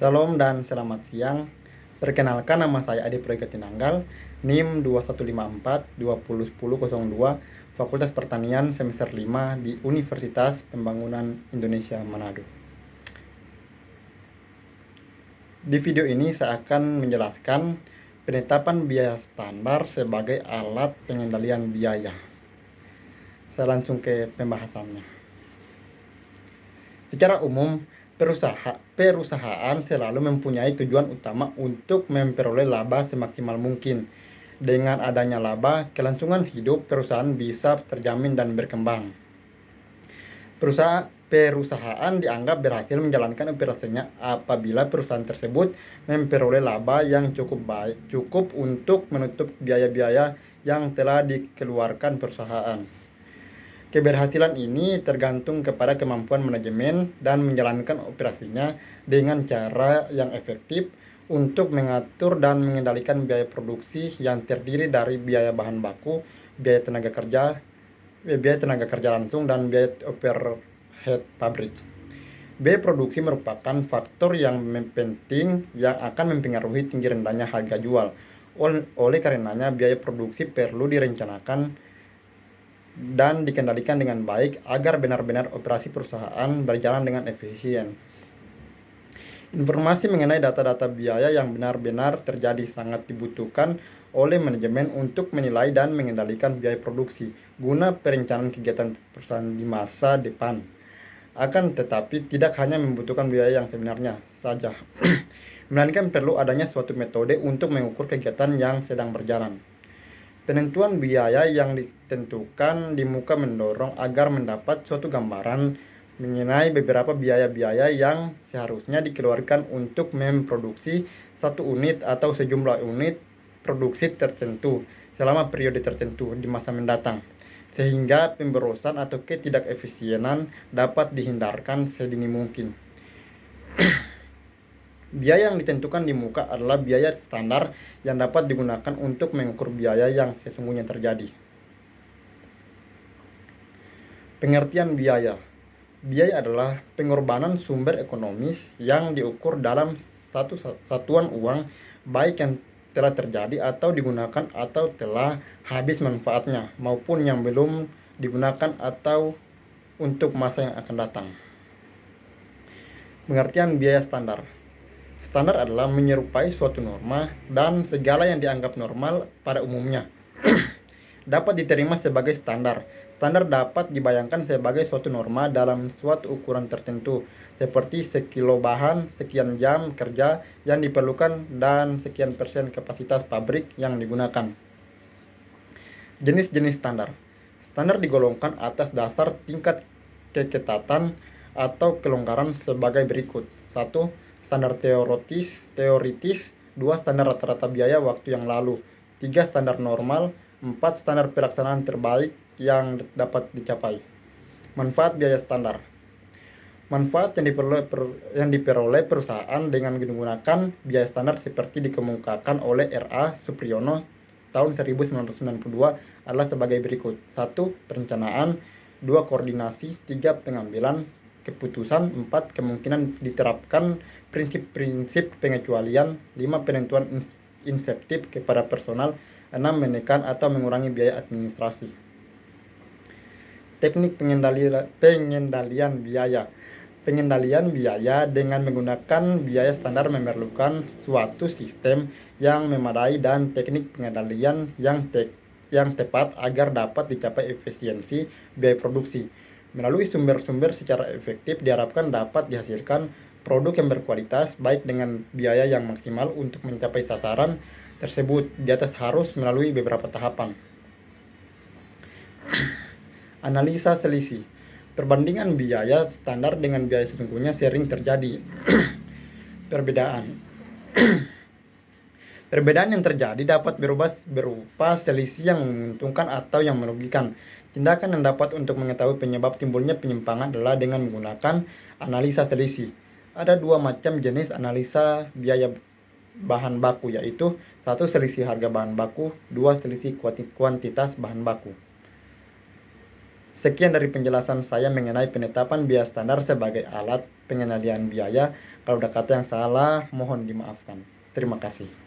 Salam dan selamat siang. Perkenalkan, nama saya Adi Proyeka Tinanggal, NIM 2154 Fakultas Pertanian semester 5 di Universitas Pembangunan Indonesia Manado. Di video ini saya akan menjelaskan penetapan biaya standar sebagai alat pengendalian biaya. Saya langsung ke pembahasannya. Secara umum, perusahaan selalu mempunyai tujuan utama untuk memperoleh laba semaksimal mungkin. Dengan adanya laba, kelangsungan hidup perusahaan bisa terjamin dan berkembang. Perusahaan dianggap berhasil menjalankan operasinya apabila perusahaan tersebut memperoleh laba yang cukup untuk menutup biaya-biaya yang telah dikeluarkan perusahaan. Keberhasilan ini tergantung kepada kemampuan manajemen dan menjalankan operasinya dengan cara yang efektif untuk mengatur dan mengendalikan biaya produksi yang terdiri dari biaya bahan baku, biaya tenaga kerja langsung, dan biaya overhead pabrik. Biaya produksi merupakan faktor yang penting yang akan mempengaruhi tinggi rendahnya harga jual. Oleh karenanya, biaya produksi perlu direncanakan dan dikendalikan dengan baik agar benar-benar operasi perusahaan berjalan dengan efisien. Informasi mengenai data-data biaya yang benar-benar terjadi sangat dibutuhkan oleh manajemen untuk menilai dan mengendalikan biaya produksi guna perencanaan kegiatan perusahaan di masa depan. Akan tetapi tidak hanya membutuhkan biaya yang sebenarnya saja, melainkan perlu adanya suatu metode untuk mengukur kegiatan yang sedang berjalan. Penentuan biaya yang ditentukan di muka mendorong agar mendapat suatu gambaran mengenai beberapa biaya-biaya yang seharusnya dikeluarkan untuk memproduksi satu unit atau sejumlah unit produksi tertentu selama periode tertentu di masa mendatang, sehingga pemborosan atau ketidakefisienan dapat dihindarkan sedini mungkin. Biaya yang ditentukan di muka adalah biaya standar yang dapat digunakan untuk mengukur biaya yang sesungguhnya terjadi. Pengertian biaya. Biaya adalah pengorbanan sumber ekonomis yang diukur dalam satu satuan uang, baik yang telah terjadi atau digunakan atau telah habis manfaatnya, maupun yang belum digunakan atau untuk masa yang akan datang. Pengertian biaya standar. Standar adalah menyerupai suatu norma dan segala yang dianggap normal pada umumnya dapat diterima sebagai standar. Standar dapat dibayangkan sebagai suatu norma dalam suatu ukuran tertentu, seperti sekilo bahan, sekian jam kerja yang diperlukan, dan sekian persen kapasitas pabrik yang digunakan. Jenis-jenis standar. Standar digolongkan atas dasar tingkat keketatan atau kelonggaran sebagai berikut. 1. Standar teoritis. 2. Standar rata-rata biaya waktu yang lalu. 3. Standar normal. 4. Standar pelaksanaan terbaik yang dapat dicapai. Manfaat biaya standar. Manfaat yang diperoleh perusahaan dengan menggunakan biaya standar seperti dikemukakan oleh R.A. Supriyono tahun 1992 adalah sebagai berikut. 1. Perencanaan. 2. Koordinasi. 3. Pengambilan keputusan. 4. Kemungkinan diterapkan prinsip-prinsip pengecualian. 5. Penentuan insentif kepada personal. 6. Menekan atau mengurangi biaya administrasi. Teknik pengendalian biaya. Pengendalian biaya dengan menggunakan biaya standar memerlukan suatu sistem yang memadai dan teknik pengendalian yang tepat agar dapat dicapai efisiensi biaya produksi. Melalui sumber-sumber secara efektif diharapkan dapat dihasilkan produk yang berkualitas baik dengan biaya yang maksimal. Untuk mencapai sasaran tersebut, di atas harus melalui beberapa tahapan. Analisa selisih. Perbandingan biaya standar dengan biaya sesungguhnya sering terjadi. Perbedaan yang terjadi dapat berupa selisih yang menguntungkan atau yang merugikan. Tindakan yang dapat untuk mengetahui penyebab timbulnya penyimpangan adalah dengan menggunakan analisa selisih. Ada dua macam jenis analisa biaya bahan baku, yaitu 1. Selisih harga bahan baku. 2. Selisih kuantitas bahan baku. Sekian dari penjelasan saya mengenai penetapan biaya standar sebagai alat pengendalian biaya. Kalau ada kata yang salah, mohon dimaafkan. Terima kasih.